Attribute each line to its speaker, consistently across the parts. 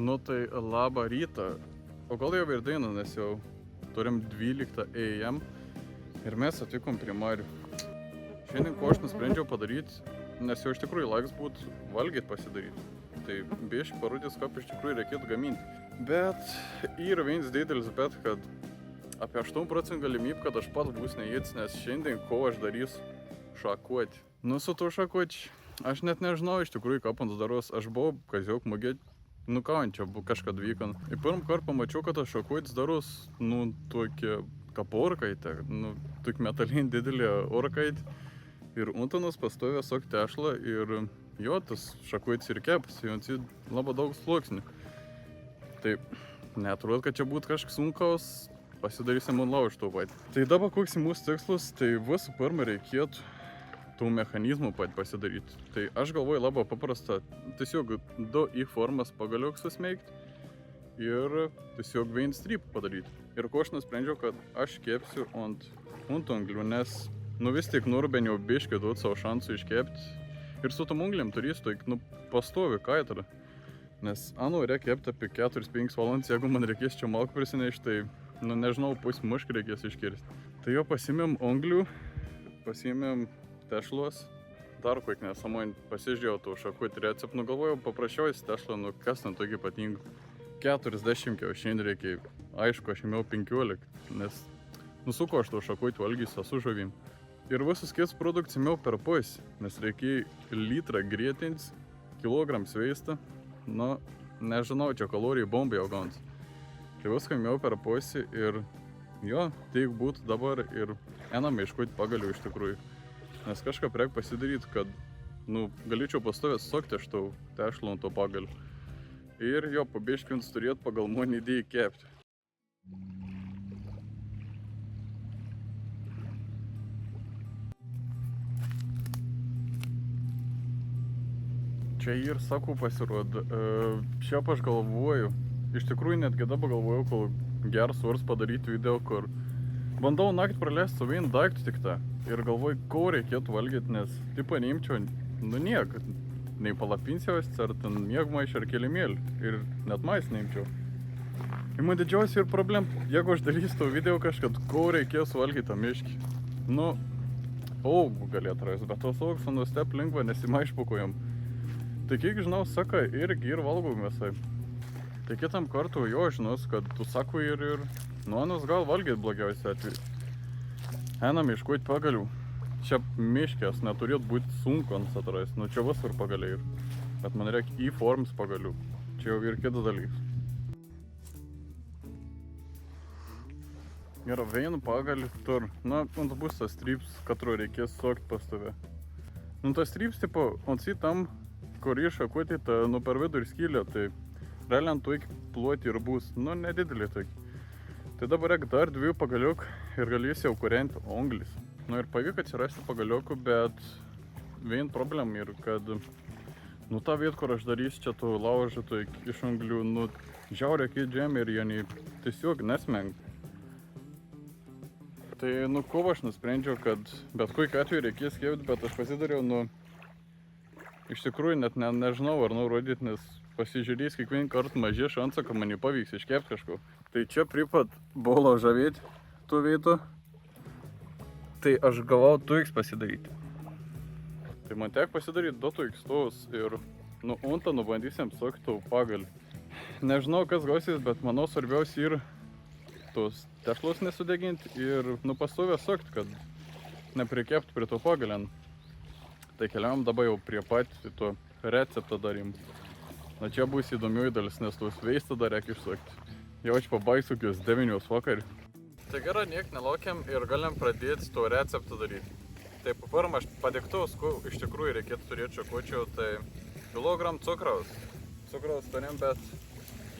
Speaker 1: Nu tai labą rytą. O gal jau ir daina, nes jau turim 12 AM ir mes atvykom prie Marių. Šiandien ko aš nusprendžiau padaryti, nes jau iš tikrųjų laiks būt valgyt pasidaryti. Tai biškį parodys, kaip iš tikrųjų reikėtų gaminti. Bet yra vienas didelis bet, kad apie 8% galimybė, kad aš pats būs neįts, nes šiandien ko aš darysiu šakuoti. Nu su to šakuoti, aš net nežinau iš tikrųjų, ką pans daros. Aš buvau kaziok mugėti. Nu ką, čia kažkad vyko. Ir pirmą kartą pamačiau, kad aš šakuotis daros, nu, tokie kaip orkaitė, nu, tokia metalinė didelė orkaitė. Ir untanas pastovė sok tešlą ir jo, tas šakuotis ir kepas, jons labai daug sluoksnių. Tai neatrodo, kad čia būtų kažkas sunkaus, pasidarysim ant laužto pat. Tai dabar koks mūsų tikslas, tai visų pirma reikėtų tų mechanizmų pat pasidaryti. Tai aš galvoju labai paprasta, tiesiog 2 formas pagaliuk susmeigti ir tiesiog vieną strypą padaryti. Ir ko aš nusprendžiau, kad aš kepsiu ant anglių, nes nu vis tik nurbeniau biškį duoti savo šansų iškepti. Ir su tom unglėm turėsiu tokį, nu, pastovi kaitrą. Nes reikia kepti apie 4-5 valandas, jeigu man reikės čia malkų prisinešti, tai, nu, nežinau, pusę muškį reikės iškirsti. Tai jo pasimėm anglių, pasimėm tešlos, dar kokią nesamojant pasižiūrėjau tų šakuoti receptų, nu galvojau paprasčiausiai tešlą, nu kas ten tokį ypatingo. 40 kiaušinių reikia, aišku, aš ėmiau 15, nes nu su ko aš to šakuoti valgysiu su žuvim. Ir visus kitus produktus ėmiau per pusę, nes reikia litrą grėtins, kilogram sveista, nu nežinau, čia kalorijų bombai jau gauns. Tai viską ėmiau per pusę ir jo, tik būtų dabar ir einam ieškoti pagalių iš tikrųjų. Nes kažką reikia pasidaryti, kad, nu, galėčiau pastovės sokti aš tau tešlą ant to pagalių. Ir jo, pabiškins turėtų pagal mano idėją kepti. Čia ir sakau pasirodo, šiaip aš galvoju, iš tikrųjų netgi dabar galvoju, kol geras vars padaryti video, kur bandau naktį praleisti su vienu daiktu tik tą. Ir galvoju, ko reikėtų valgyti, nes tipo neimčiau, nu niek, nei palapinsiaus, ar ten miegmaišį ar kilimėlį. Ir net mais neimčiau. Ir man didžiausia ir problem, jeigu aš darysiu to video kažkad, ko reikės valgyti tą miškį. Nu, augų galėtų rasti, bet tos augus ant nustep lengva nesimaišpukojam. Tai kiek žinau, saka, irgi ir valgau visai. Tai kitam kartu jo žinos, kad tu sako ir nu, anas gal valgyti blogiausiai atveju. Einam ieškoti pagalių. Čia miškės neturėtų būti sunku ant atrasti, nu čia visur pagaliai ir. Bet man reikia į forms pagalių. Čia jau ir kitas dalykas. Yra vienu pagalį tur, na, ant bus tas stryps, katru reikės sokti pastovę. Nu, tas stryps, tipo, ant tam, kur iššakuoti, ta, nu, per vidų ir skylė, tai realiai ant to iki ploti ir bus, nu, nedidelį tokį. Tai dabar reikia dar 2 pagaliukų ir galės jau kūrenti anglis. Nu ir pavyko atsirasti pagaliukų, bet vien problem yra, kad nu ta vieta, kur aš darysiu čia tų laužų iš anglių, nu žiauriai kit žemė ir jie tiesiog nesmeng. Tai nu ko aš nusprendžiau, kad bet kokį atveju reikės kepti, bet aš pasidariau, nu iš tikrųjų net nežinau ar nurodyti, nes pasižiūrės kiekvieną kartą mažė šansą, kad man pavyks iškepti kažko. Tai čia pripat bolo žavėti tų vietų. Tai aš gavau 2x pasidaryti. Tai man tek pasidaryti 2x tos ir nu untą nubandysim sokti tų pagalį. Nežinau kas gausis, bet manau svarbiausia yra tos tešlos nesudeginti ir nu pastovę sokti, kad neprikepti prie to pagalį. Tai keliavom dabar jau prie patį to receptą darim. Na čia bus įdomiųjų dalis, nes tos veistą dar reikia išsakti. Jau aš pabaigsiu kokios 9 vakarį. Tai gerai, niek nelaukiam ir galim pradėti to receptą daryti. Tai pirmą aš padiktau, iš tikrųjų reikėtų turėti šakučių, tai kilogram cukraus. Cukraus turim, bet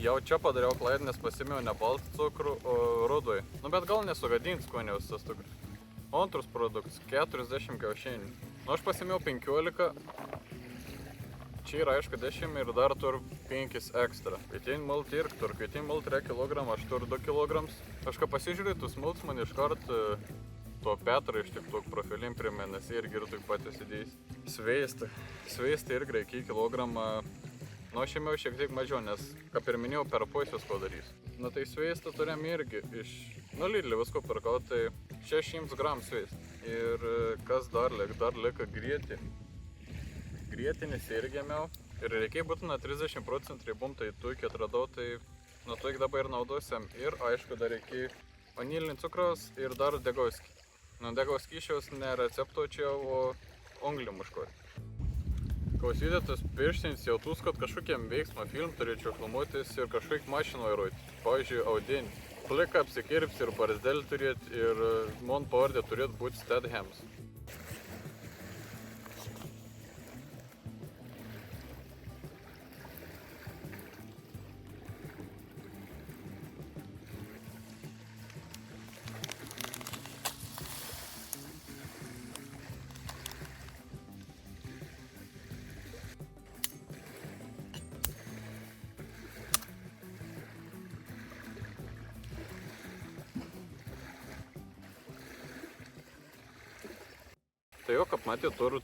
Speaker 1: jau čia padariau klaidą, nes pasimėjau ne baltą cukrų, o rudoj. Nu bet gal nesugadint skoniaus tas cukrus. Antras produktas 40 kiaušinių. Nu aš pasimėjau 15. Čia yra aišku 10 ir dar tur 5 ekstra. Kaitin malt irgi tur, kaitin malt 3 kg, aš tur 2 kg. Aš ką pasižiūrėjau, tu smilts man iškart to Petrą iš TikTok profilim primė, nes irgi ir taip pat įsidėjęs. Sveista irgi reikia kilogramą Nu, aš ėmiau šiek tiek mažiau, nes, kaip ir minėjau, per pusę visko darysiu. Na tai sveistą turėjom irgi iš, Lidl visko pirkau, tai 600 gram sveist. Ir kas dar liko grietį. Grietinis irgi ėmiau. Ir reikėjo būtų na 30% riebum, tai tuik atradau, tai nu tuik dabar ir naudosiam. Ir aišku, dar reikėjo vanilinį cukraus ir dar degaus. Nu, degaus kyšiaus ne recepto čia, o anglį muškoti. Klausytis pirštinis jau tūs, kad kažkokiam veiksmo film turėčiau filmuotis ir kažkaip mašiną vairuoti. Pavyzdžiui, Audinį. Pliką apsikirps ir barzdelį turėti ir man pavardė turėtų būti Stedhams. Tai jau, kaip matė, turiu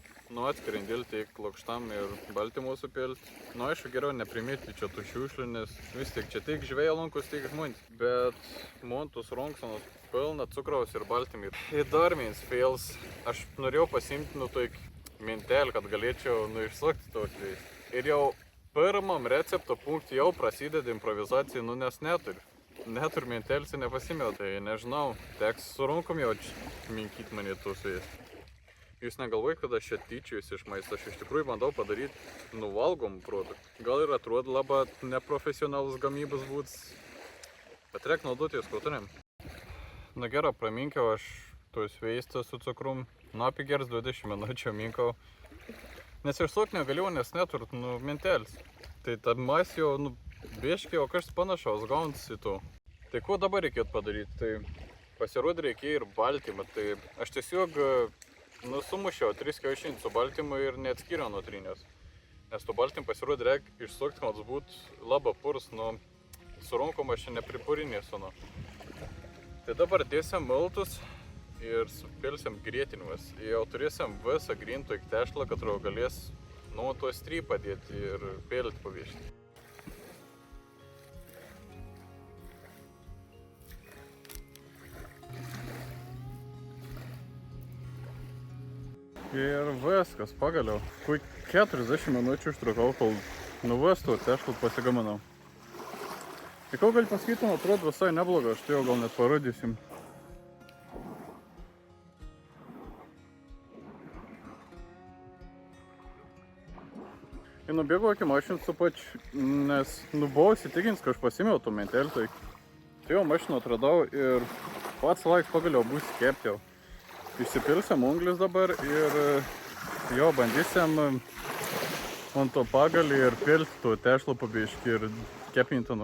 Speaker 1: atskirindėlti tiek lakštam ir baltymų supilti. Nu, aišku, geriau neprimėti čia tų šiukšlių, nes vis tiek čia tiek žvėjo lankus, tiek žmonės. Bet man tos ronksonos pilna cukraus ir baltymų. Ir dar vienas fails. Aš norėjau pasimti tokį mintelį, kad galėčiau išsakti to atvejais. Ir jau pirmam recepto punktui jau prasideda improvizacija, nes neturiu. Neturiu mintelės ir nepasimėjau. Tai nežinau, teks su rankom jau minkyti mane tos vėjais. Jūs negalvojate, kad aš čia tyčiuosi iš maisto, aš iš tikrųjų bandau padaryti nuvalgomų produktų. Gal ir atrodo labai neprofesionalus gamybos būdas, bet reikia naudoti jūs, ko turim. Na gerai, praminkiau aš tuos veistus su cukrum, apie geras 20 minučių minkau. Nes išsuk negalėjau, nes neturiu mintelis. Tai tad mas jau biškiai, o kažkas panašaus gaunasi į to. Tai ko dabar reikėtų padaryti? Tai pasirodė reikėjo ir baltymą. Tai aš tiesiog sumušiau 3 kiaušinius su baltymu ir neatskyriau nuo trinės. Nes to baltymą pasirodė reikia išsukti, kad būtų labai purs, su rankom aš nepripurinėsiu. Tai dabar dėsim miltus ir supilsim grietinimus. Jau turėsim visą grintą tešlą, kad galės to stry padėti ir pėlti paviešti. Ir viskas, pagaliau. 40 minučių užtrukau, kol nuvestų tešlą pasigaminau. Tai kol gali pasakyti, man atrodo visai nebloga, aš tai jau gal net parodysim. Ir nubėgau iki mašinos su pačiu, nes buvau įsitikins, kad aš pasimėjau tų mentelį. Tai jau mašiną atradau ir pats laiks pagaliau bus kepti jau. Išsipilsim unglis dabar ir jo bandysim ant to pagalį ir pilti to tešlo pabiškį ir kepinti.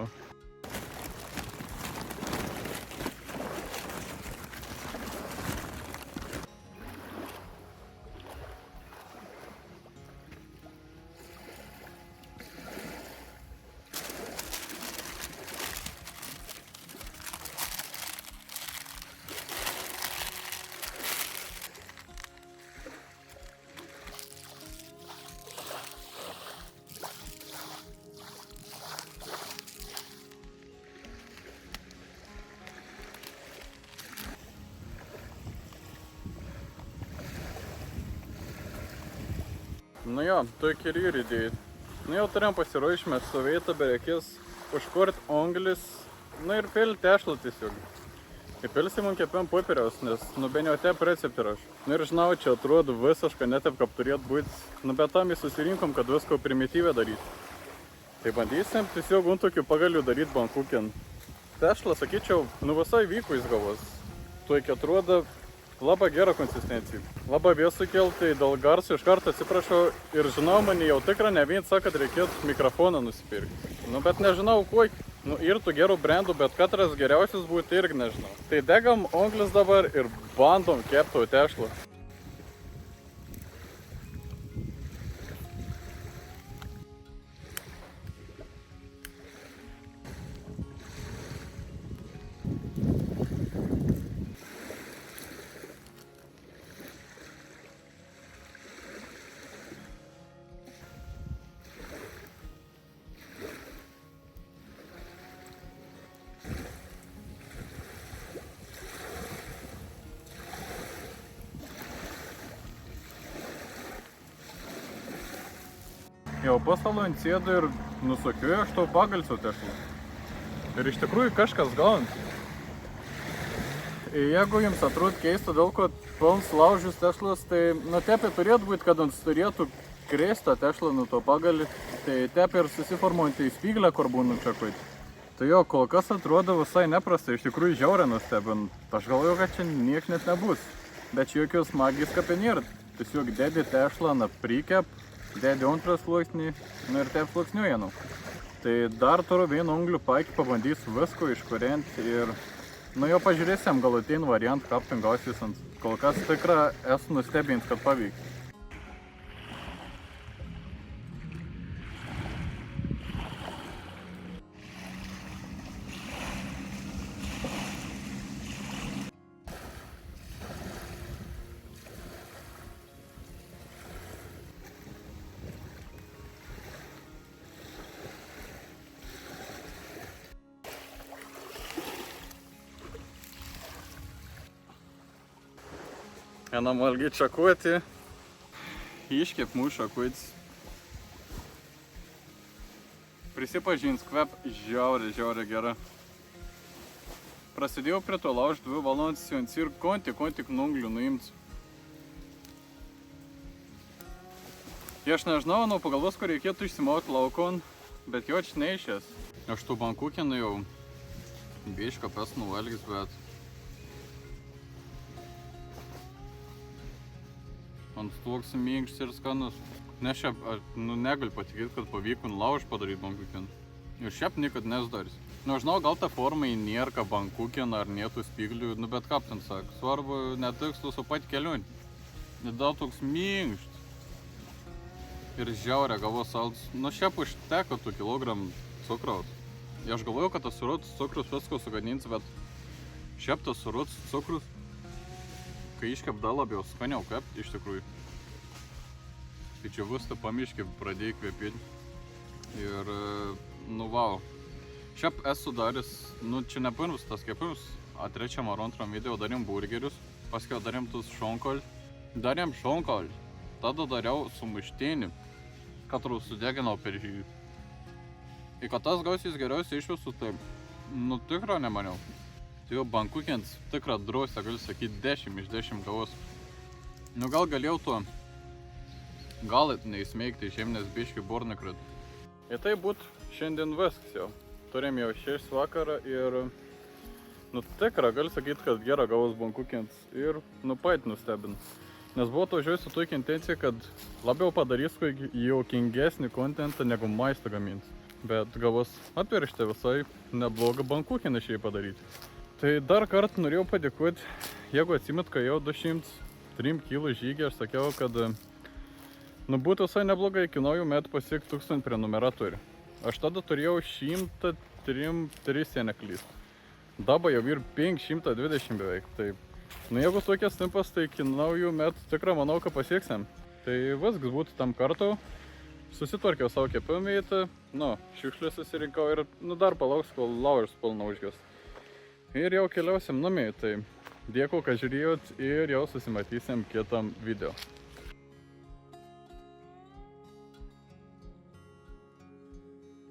Speaker 1: Nu jo, tu ir įdėjai. Nu jau turėjom pasiruošimę su veitą, bet reikės užkurt anglis, ir pėlti tešlą tiesiog. Įpilsim ant kepim popieriaus, nes bent jau tep receptą aš. Ir žinau, čia atrodo visiškai netep, kaip turėtų būti, bet tam susirinkom, kad visko primityviai daryti. Tai bandysim tiesiog ant tokių pagalių daryti bankukin. Tešlą, sakyčiau, visai vyko jis gavos. Tuo iki atrodo labai gera konsistencija. Labai vėsų keltai, dėl garso iš karto atsiprašau ir žinau, mane jau tikrai ne vien sako, kad reikėtų mikrofoną nusipirkti. Bet nežinau kokį. Ir tų gerų brandų, bet katras geriausias būtų irgi nežinau. Tai degam anglis dabar ir bandom kepti tešlą. Jau pasalant sėdu ir nusukiu aš to pagalsio tešlą. Ir iš tikrųjų kažkas gaunasi. Jeigu jums atrodo keista, dėl ko pilns laužus tešlas, tai tepė turėtų būti, kad ant turėtų krėstą tešlą nuo to pagalį, tai tepė ir susiformuojantį į spyglę, kur būna čekuit. Tai jo, kol kas atrodo visai neprastai, iš tikrųjų žiauriai nustebint. Aš galvoju, kad čia niek net nebus. Bet jokios magijos kapė nėra. Tiesiog dedi tešlą, prikep, dedi antrą sluoksnį, ir tep sluoksniuoja. Tai dar turiu vienu anglių paikį pabandysiu visko iškurienti ir jau pažiūrėsim galutinį variantą, kaip ten gausis. Kol kas tikra esu nustebint, kad pavyks. Einam valgyti šakutį, iškep mūsų šakutis. Prisipažins, kvep žiauriai gera. Prasidėjau prie to laužti 2 valandas ir kontik nunglių nuimti. Aš nežinau, pagalvos, kur reikėtų išsimauti laukon, bet jo čia neišės. Aš tų bankukinų jau bišką pes nuvalgys, bet ant sluoksnių minkštis ir skanus. Nes šiaip, negaliu patikėti, kad pavyko laužą padaryti bankukiną. Ir šiaip niekad nesudarys. Žinau, gal ta forma į nėra ką bankukiną ar nėtų spyglių, bet kaip ten sak. Svarbu netikslus, o pat kelionį. Nedal toks minkštis. Ir žiauria galvos saldus. Šiaip užteko tų kilogramų cukraus. Aš galvojau, kad tas suruotas cukrus visko sugadins, bet šiaip tas suruotas cukrus kai iškep dar labiau skaniau kepti, iš tikrųjų. Tai čia viską pamiškė, pradėjai kvepėti. Ir, vau. Šiaip esu daręs, čia ne pirmas tas kepimas, trečiam ar antram video darėm burgerius, paskiau darėm tus šonkol. Darėm šonkol, tada dariau sumuštinį, kad sudeginau per jį. Ir kad tas gausis geriausiai iš visų, tai, tikro nemaniau. Tai jau bankukins tikrą drosę, galiu sakyti, 10 iš 10 gavos. Gal galėjau to galit neįsmeigti iš žemės biškį bornikrit. Ir tai būt šiandien viskas jau. Turėjom jau 6 vakarą ir tikra, galiu sakyti, kad gera gavos bankukins ir pat nustebint. Nes buvo atvažiuoju su tokia intencija, kad labiau padarys juokingesnį kontentą negu maistą gamins. Bet gavos atvirkštė visai neblogą bankukiną šiai padaryti. Tai dar kartą norėjau padėkoti, jeigu atsimit, kai jau 203 kg žygį, aš sakiau, kad būtų visai neblogai iki naujų metų pasiekti 1000 prenumeratorių. Aš tada turėjau 103, jei neklystu. Dabar jau ir 520 beveik. Tai, jeigu tokias tempas, tai iki naujų metų tikrai manau, kad pasieksim. Tai viskas būtų tam kartu. Susitvarkiau savo kepimą vietą, šiukšlės susirinkau ir dar palauks, kol laužas pilna užgės. Ir jau keliausim namie, tai dėkui, kad žiūrėjot ir jau susimatysim kitam video.